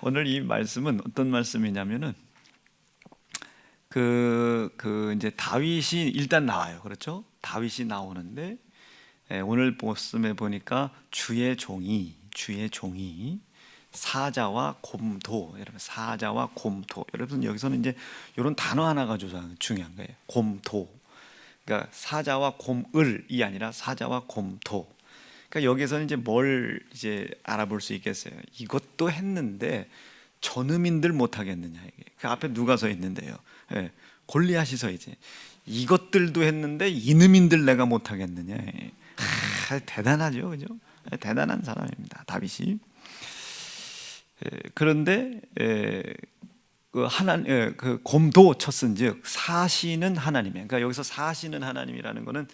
오늘 이 말씀은 어떤 말씀이냐면은 이제 다윗이 일단 나와요. 그렇죠? 다윗이 나오는데 오늘 말씀에 보니까 주의 종이 사자와 곰도, 여러분 사자와 곰도, 여러분 여기서는 이제 이런 단어 하나가 중요한 거예요. 곰도. 그러니까 사자와 곰을이 아니라 사자와 곰도. 그러니까 여기서는 이제 뭘 이제 알아볼 수 있겠어요? 이것도 했는데 전음인들 못 하겠느냐, 이게. 그 앞에 누가 서 있는데요? 골리앗이 서 있지. 이것들도 했는데 이놈인들 내가 못 하겠느냐. 대단하죠, 그죠? 대단한 사람입니다, 다윗이. 그런데 그 곰도 쳤은즉 사시는 하나님이에요. 그러니까 여기서 사시는 하나님이라는 거는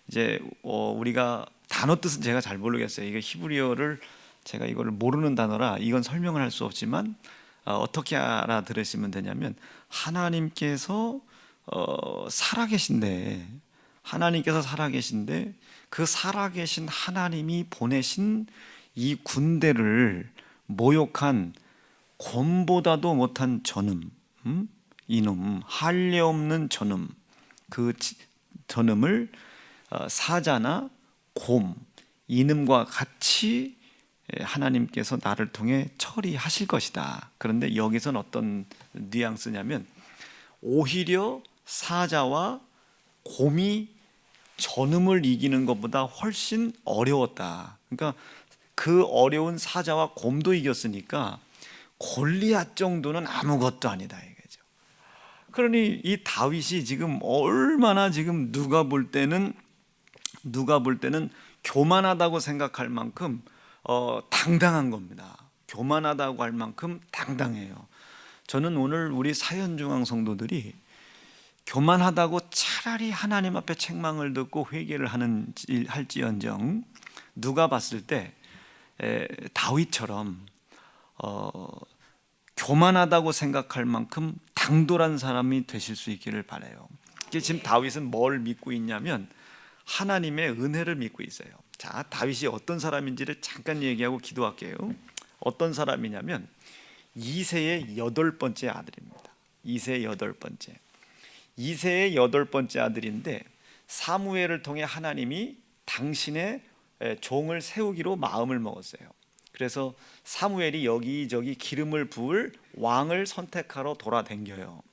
이제 우리가 단어 뜻은 제가 잘 모르겠어요. 이게 히브리어를 제가 이거를 모르는 단어라 이건 설명을 할 수 없지만 어떻게 알아들으시면 되냐면 하나님께서 살아계신데 그 살아계신 하나님이 보내신 이 군대를 모욕한 곰보다도 못한 전음, 이놈, 할례 없는 전음, 그 전음을 사자나 곰, 이놈과 같이 하나님께서 나를 통해 처리하실 것이다. 그런데 여기서는 어떤 뉘앙스냐면 오히려 사자와 곰이 전음을 이기는 것보다 훨씬 어려웠다. 그러니까 그 어려운 사자와 곰도 이겼으니까 골리앗 정도는 아무것도 아니다, 이거죠. 그러니 이 다윗이 지금 얼마나 지금 누가 볼 때는 교만하다고 생각할 만큼 당당한 겁니다. 교만하다고 할 만큼 당당해요. 저는 오늘 우리 사연중앙 성도들이 교만하다고 차라리 하나님 앞에 책망을 듣고 회개를 할지언정 누가 봤을 때 다윗처럼 교만하다고 생각할 만큼 당돌한 사람이 되실 수 있기를 바라요. 지금 다윗은 뭘 믿고 있냐면 하나님의 은혜를 믿고 있어요. 자, 다윗이 어떤 사람인지를 잠깐 얘기하고 기도할게요. 어떤 사람이냐면 이새의 8번째 아들입니다. 이새의 8번째. 이새의 8번째 아들인데 사무엘을 통해 하나님이 당신의 종을 세우기로 마음을 먹었어요. 그래서 사무엘이 여기저기 기름을 부을 왕을 선택하러 돌아다녀요.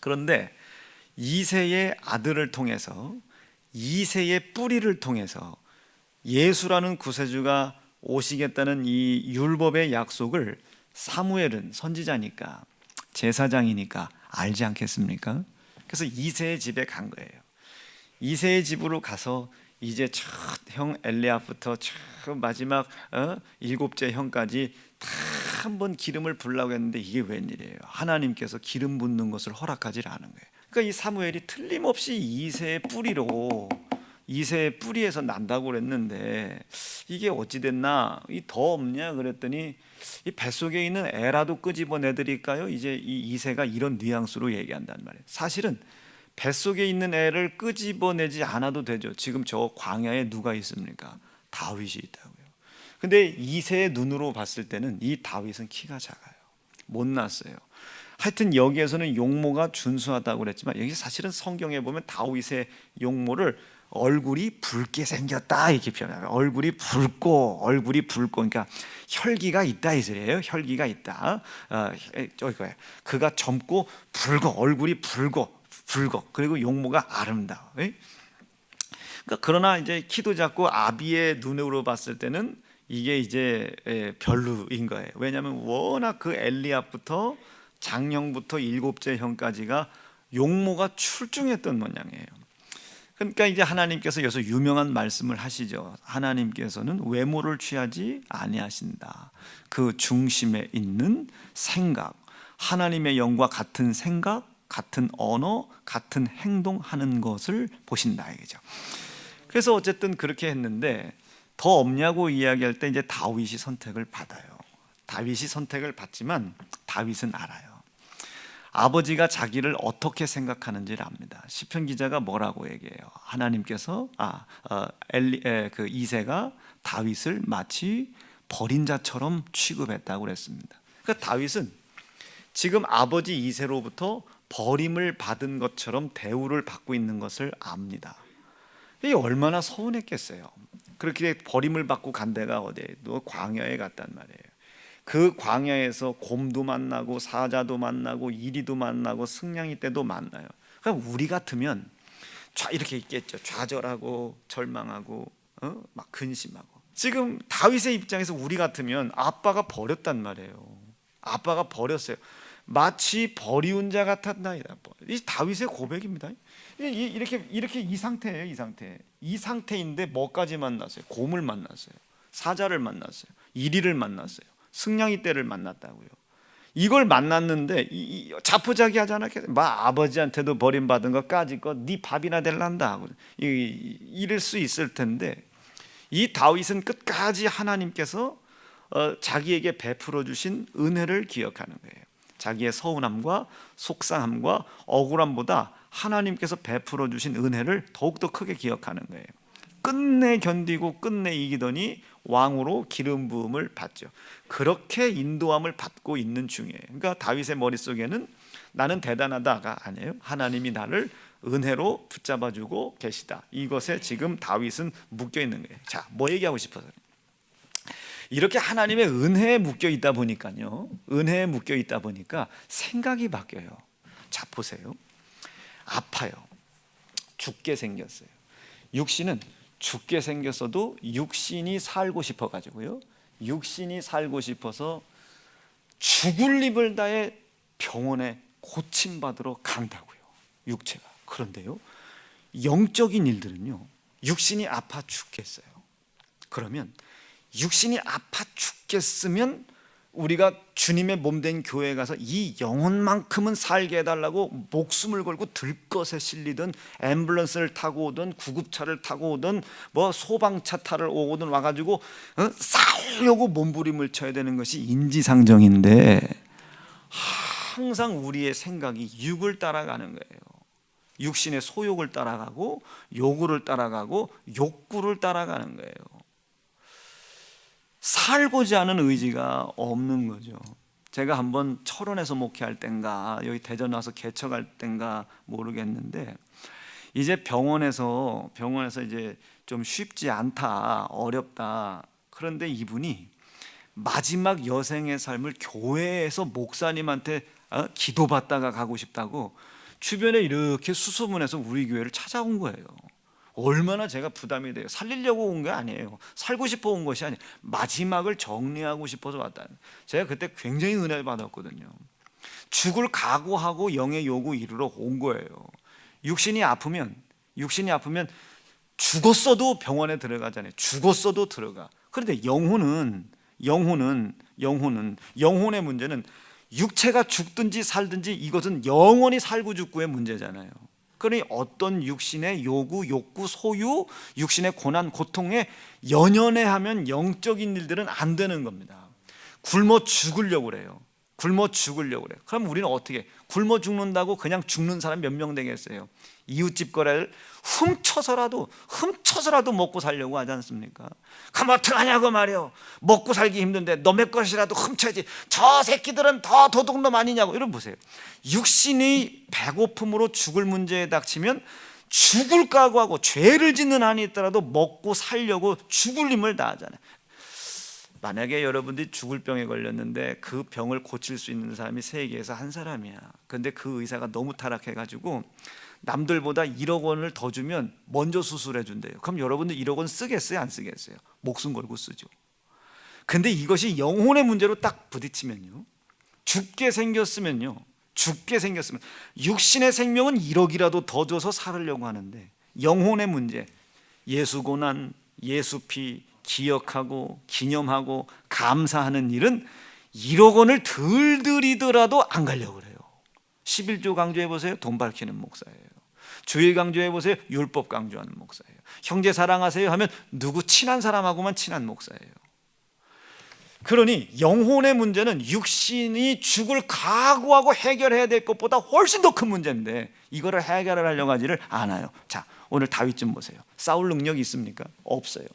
그런데 이새의 아들을 통해서, 이새의 뿌리를 통해서 예수라는 구세주가 오시겠다는 이 율법의 약속을 사무엘은 선지자니까, 제사장이니까 알지 않겠습니까? 그래서 이새의 집에 간 거예요. 이새의 집으로 가서 이제 첫 형 엘리압부터 첫 마지막 7째 형까지 다 한번 기름을 부으려고 했는데 이게 웬일이에요? 하나님께서 기름 붓는 것을 허락하지 않은 거예요. 그러니까 이 사무엘이 틀림없이 이새의 뿌리에서 난다고 그랬는데 이게 어찌 됐나? 이 더 없냐? 그랬더니 이 뱃속에 있는 애라도 끄집어내 드릴까요? 이제 이 이새가 이런 뉘앙스로 얘기한단 말이에요. 사실은 뱃속에 있는 애를 끄집어내지 않아도 되죠. 지금 저 광야에 누가 있습니까? 다윗이 있다고요. 근데 이새의 눈으로 봤을 때는 이 다윗은 키가 작아요. 못났어요. 하여튼 여기에서는 용모가 준수하다고 그랬지만 여기 사실은 성경에 보면 다윗의 용모를 얼굴이 붉게 생겼다 이렇게 표현해요. 얼굴이 붉고 그러니까 혈기가 있다 이 소리예요. 혈기가 있다. 저기 거예요. 그가 젊고 붉어, 얼굴이 붉어. 그리고 용모가 아름다워. 그러니까 그러나 이제 키도 작고 아비의 눈으로 봤을 때는 이게 이제 별로인 거예요. 왜냐하면 워낙 그 엘리압부터 장형부터 7째 형까지가 용모가 출중했던 모양이에요. 그러니까 이제 하나님께서 여기서 유명한 말씀을 하시죠. 하나님께서는 외모를 취하지 아니하신다. 그 중심에 있는 생각, 하나님의 영과 같은 생각, 같은 언어, 같은 행동하는 것을 보신다 이거죠. 그래서 어쨌든 그렇게 했는데 더 없냐고 이야기할 때 이제 다윗이 선택을 받아요. 다윗이 선택을 받지만 다윗은 알아요. 아버지가 자기를 어떻게 생각하는지를 압니다. 시편 기자가 뭐라고 얘기해요? 하나님께서 이새가 다윗을 마치 버린 자처럼 취급했다고 그랬습니다. 그러니까 다윗은 지금 아버지 이새로부터 버림을 받은 것처럼 대우를 받고 있는 것을 압니다. 이게 얼마나 서운했겠어요. 그렇게 버림을 받고 간 데가 어디에? 또 광야에 갔단 말이에요. 그 광야에서 곰도 만나고 사자도 만나고 이리도 만나고 승냥이 떼도 만나요. 그럼 우리 같으면 이렇게 있겠죠. 좌절하고 절망하고 막 근심하고. 지금 다윗의 입장에서 우리 같으면 아빠가 버렸단 말이에요. 아빠가 버렸어요. 마치 버리운 자 같았나이다. 이 다윗의 고백입니다. 이렇게 이 상태예요. 이 상태인데 뭐까지 만났어요? 곰을 만났어요. 사자를 만났어요. 이리를 만났어요. 승냥이 떼를 만났다고요. 이걸 만났는데 자포자기하지 않았겠어요? 아버지한테도 버림받은 것까지 네 밥이나 될란다 하고 이럴 수 있을 텐데, 이 다윗은 끝까지 하나님께서 자기에게 베풀어 주신 은혜를 기억하는 거예요. 자기의 서운함과 속상함과 억울함보다 하나님께서 베풀어 주신 은혜를 더욱더 크게 기억하는 거예요. 끝내 견디고 끝내 이기더니 왕으로 기름 부음을 받죠. 그렇게 인도함을 받고 있는 중이에요. 그러니까 다윗의 머릿속에는 나는 대단하다가 아니에요. 하나님이 나를 은혜로 붙잡아주고 계시다. 이것에 지금 다윗은 묶여 있는 거예요. 자, 뭐 얘기하고 싶어서 이렇게 하나님의 은혜에 묶여 있다 보니까요. 은혜에 묶여 있다 보니까 생각이 바뀌어요. 자, 보세요. 아파요. 죽게 생겼어요. 육신은 죽게 생겼어도 육신이 살고 싶어 가지고요. 육신이 살고 싶어서 죽을 힘을 다해 병원에 고침받으러 간다고요. 육체가. 그런데요, 영적인 일들은요, 육신이 아파 죽겠어요. 그러면 육신이 아파 죽겠으면 우리가 주님의 몸된 교회에 가서 이 영혼만큼은 살게 해달라고 목숨을 걸고 들것에 실리든 앰뷸런스를 타고 오든 구급차를 타고 오든 소방차 타러 오든 와가지고 살려고 몸부림을 쳐야 되는 것이 인지상정인데, 항상 우리의 생각이 육을 따라가는 거예요. 육신의 소욕을 따라가고 요구를 따라가고 욕구를 따라가는 거예요. 살고자 하는 의지가 없는 거죠. 제가 한번 철원에서 목회할 땐가 여기 대전 와서 개척할 땐가 모르겠는데, 이제 병원에서 이제 좀 쉽지 않다, 어렵다. 그런데 이분이 마지막 여생의 삶을 교회에서 목사님한테 기도받다가 가고 싶다고 주변에 이렇게 수소문해서 우리 교회를 찾아온 거예요. 얼마나 제가 부담이 돼요. 살리려고 온 게 아니에요. 살고 싶어 온 것이 아니에요. 마지막을 정리하고 싶어서 왔다. 제가 그때 굉장히 은혜를 받았거든요. 죽을 각오하고 영의 요구 이루러 온 거예요. 육신이 아프면 죽었어도 병원에 들어가잖아요. 죽었어도 들어가. 그런데 영혼의 문제는 육체가 죽든지 살든지 이것은 영원히 살고 죽고의 문제잖아요. 그러니 어떤 육신의 요구, 욕구, 소유, 육신의 고난, 고통에 연연해하면 영적인 일들은 안 되는 겁니다. 굶어 죽으려고 그래요. 그럼 우리는 어떻게 굶어 죽는다고 그냥 죽는 사람 몇 명 되겠어요? 이웃집 거래를 훔쳐서라도 먹고 살려고 하지 않습니까? 가만 어떡하냐고 말이요. 먹고 살기 힘든데 너의 것이라도 훔쳐야지. 저 새끼들은 더 도둑놈 아니냐고. 여러분 보세요. 육신이 배고픔으로 죽을 문제에 닥치면 죽을 각오하고 죄를 짓는 한이 있더라도 먹고 살려고 죽을 힘을 다하잖아요. 만약에 여러분들이 죽을 병에 걸렸는데 그 병을 고칠 수 있는 사람이 세계에서 한 사람이야. 그런데 그 의사가 너무 타락해가지고 남들보다 1억 원을 더 주면 먼저 수술해 준대요. 그럼 여러분들 1억 원 쓰겠어요? 안 쓰겠어요? 목숨 걸고 쓰죠. 근데 이것이 영혼의 문제로 딱 부딪히면요, 죽게 생겼으면 육신의 생명은 1억이라도 더 줘서 살으려고 하는데, 영혼의 문제, 예수 고난, 예수 피 기억하고 기념하고 감사하는 일은 1억 원을 덜 들이더라도 안 가려고 그래요. 11조 강조해 보세요. 돈 밝히는 목사예요. 주일 강조해 보세요. 율법 강조하는 목사예요. 형제 사랑하세요 하면 누구 친한 사람하고만 친한 목사예요. 그러니 영혼의 문제는 육신이 죽을 각오하고 해결해야 될 것보다 훨씬 더 큰 문제인데 이거를 해결을 하려고 하지를 않아요. 자, 오늘 다윗 좀 보세요. 싸울 능력이 있습니까? 없어요.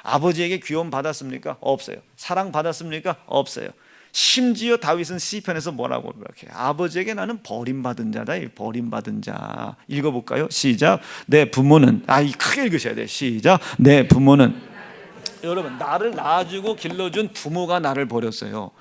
아버지에게 귀여움 받았습니까? 없어요. 사랑 받았습니까? 없어요. 심지어 다윗은 시편에서 뭐라고 그렇게 아버지에게 나는 버림받은 자다. 버림받은 자. 읽어볼까요? 시작. 내 부모는 크게 읽으셔야 돼요. 시작. 내 부모는 여러분 나를 낳아주고 길러준 부모가 나를 버렸어요.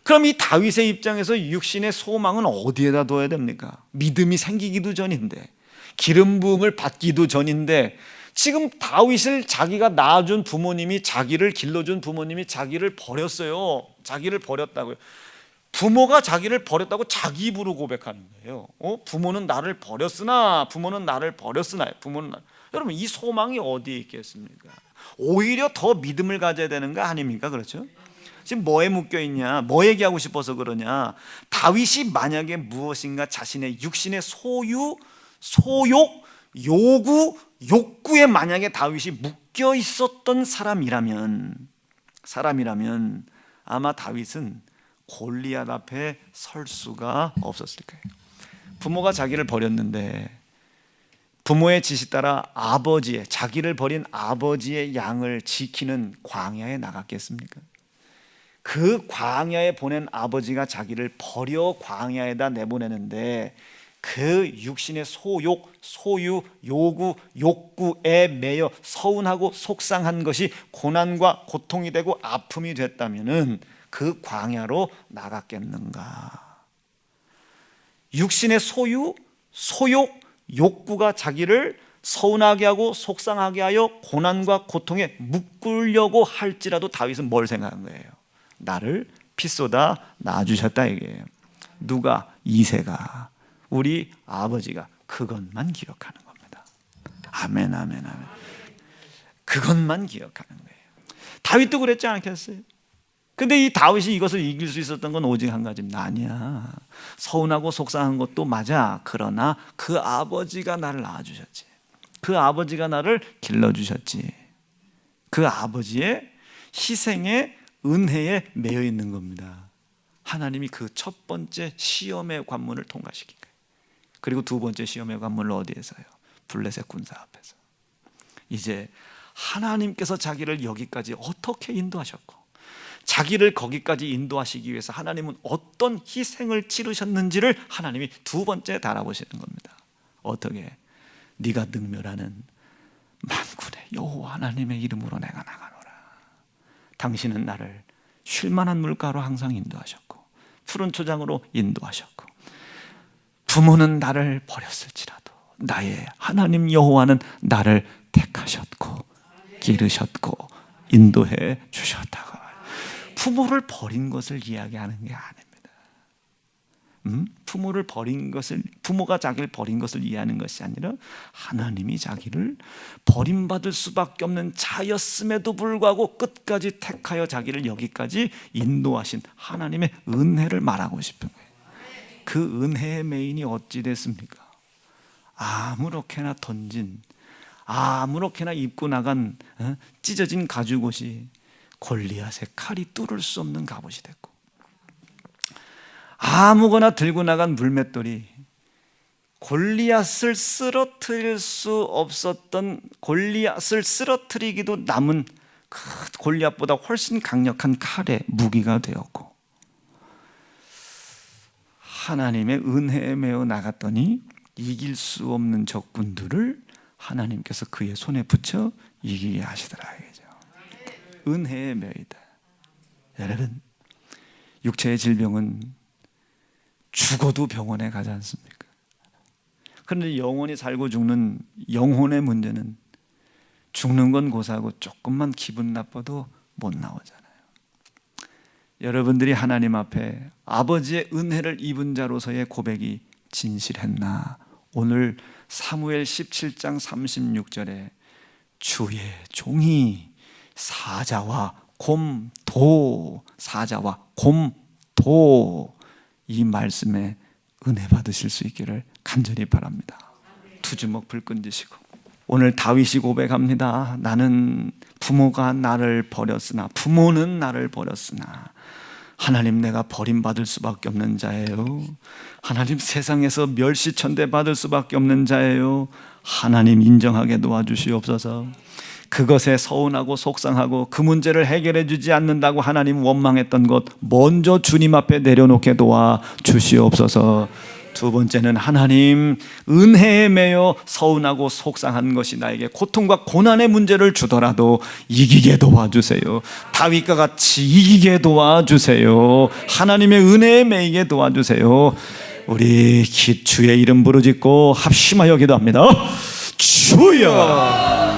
그럼 이 다윗의 입장에서 육신의 소망은 어디에다 둬야 됩니까? 믿음이 생기기도 전인데 기름 부음을 받기도 전인데 지금 다윗을 자기가 낳아준 부모님이 자기를 길러준 부모님이 자기를 버렸어요. 자기를 버렸다고요. 부모가 자기를 버렸다고 자기 입으로 고백하는 거예요. 부모는 나를 버렸으나 여러분 이 소망이 어디에 있겠습니까? 오히려 더 믿음을 가져야 되는 거 아닙니까? 그렇죠? 지금 뭐에 묶여 있냐? 뭐 얘기하고 싶어서 그러냐? 다윗이 만약에 무엇인가 자신의 육신의 소욕, 요구, 욕구에 만약에 다윗이 묶여 있었던 사람이라면 아마 다윗은 골리앗 앞에 설 수가 없었을 거예요. 부모가 자기를 버렸는데 부모의 지시 따라 자기를 버린 아버지의 양을 지키는 광야에 나갔겠습니까? 그 광야에 보낸 아버지가 자기를 버려 광야에다 내보내는데 그 육신의 소유, 요구, 욕구에 매여 서운하고 속상한 것이 고난과 고통이 되고 아픔이 됐다면은 그 광야로 나갔겠는가? 육신의 소욕, 욕구가 자기를 서운하게 하고 속상하게 하여 고난과 고통에 묶으려고 할지라도 다윗은 뭘 생각한 거예요? 나를 피 쏟아 낳아주셨다 이게요. 누가? 이새가, 우리 아버지가 그것만 기억하는 겁니다. 아멘. 그것만 기억하는 거예요. 다윗도 그랬지 않겠어요? 근데 이 다윗이 이것을 이길 수 있었던 건 오직 한 가지입니다. 아니야. 서운하고 속상한 것도 맞아. 그러나 그 아버지가 나를 낳아주셨지. 그 아버지가 나를 길러주셨지. 그 아버지의 희생의 은혜에 매여 있는 겁니다. 하나님이 그 첫 번째 시험의 관문을 통과시킨 거예요. 그리고 두 번째 시험의 관문을 어디에서요? 블레셋 군사 앞에서. 이제 하나님께서 자기를 여기까지 어떻게 인도하셨고 자기를 거기까지 인도하시기 위해서 하나님은 어떤 희생을 치르셨는지를 하나님이 두 번째 달아보시는 겁니다. 어떻게? 네가 능멸하는 만군의 여호와 하나님의 이름으로 내가 나가노라. 당신은 나를 쉴만한 물가로 항상 인도하셨고 푸른 초장으로 인도하셨고 부모는 나를 버렸을지라도 나의 하나님 여호와는 나를 택하셨고 기르셨고 인도해 주셨다고. 부모를 버린 것을 이야기하는 게 아닙니다. 부모가 자기를 버린 것을 이해하는 것이 아니라 하나님이 자기를 버림받을 수밖에 없는 자였음에도 불구하고 끝까지 택하여 자기를 여기까지 인도하신 하나님의 은혜를 말하고 싶은 거예요. 그 은혜의 메인이 어찌 됐습니까? 아무렇게나 던진, 아무렇게나 입고 나간 찢어진 가죽옷이 골리앗의 칼이 뚫을 수 없는 갑옷이 됐고, 아무거나 들고 나간 물맷돌이 골리앗을 쓰러뜨릴 수 없었던, 골리앗을 쓰러뜨리기도 남은 그 골리앗보다 훨씬 강력한 칼의 무기가 되었고, 하나님의 은혜에 매어 나갔더니 이길 수 없는 적군들을 하나님께서 그의 손에 붙여 이기게 하시더라. 은혜에 매이다. 여러분, 육체의 질병은 죽어도 병원에 가지 않습니까? 그런데 영원히 살고 죽는 영혼의 문제는 죽는 건 고사하고 조금만 기분 나빠도 못 나오잖아요. 여러분들이 하나님 앞에 아버지의 은혜를 입은 자로서의 고백이 진실했나? 오늘 사무엘 17장 36절에 주의 종이 사자와 곰도 이 말씀에 은혜 받으실 수 있기를 간절히 바랍니다. 두 주먹 불끈 쥐시고 오늘 다윗이 고백합니다. 나는 부모는 나를 버렸으나 하나님, 내가 버림받을 수밖에 없는 자예요. 하나님, 세상에서 멸시천대 받을 수밖에 없는 자예요. 하나님, 인정하게 도와주시옵소서. 그것에 서운하고 속상하고 그 문제를 해결해 주지 않는다고 하나님 원망했던 것 먼저 주님 앞에 내려놓게 도와 주시옵소서. 두 번째는 하나님, 은혜에 매여 서운하고 속상한 것이 나에게 고통과 고난의 문제를 주더라도 이기게 도와주세요. 다윗과 같이 이기게 도와주세요. 하나님의 은혜에 매이게 도와주세요. 우리 주의 이름 부르짖고 합심하여 기도합니다. 주여!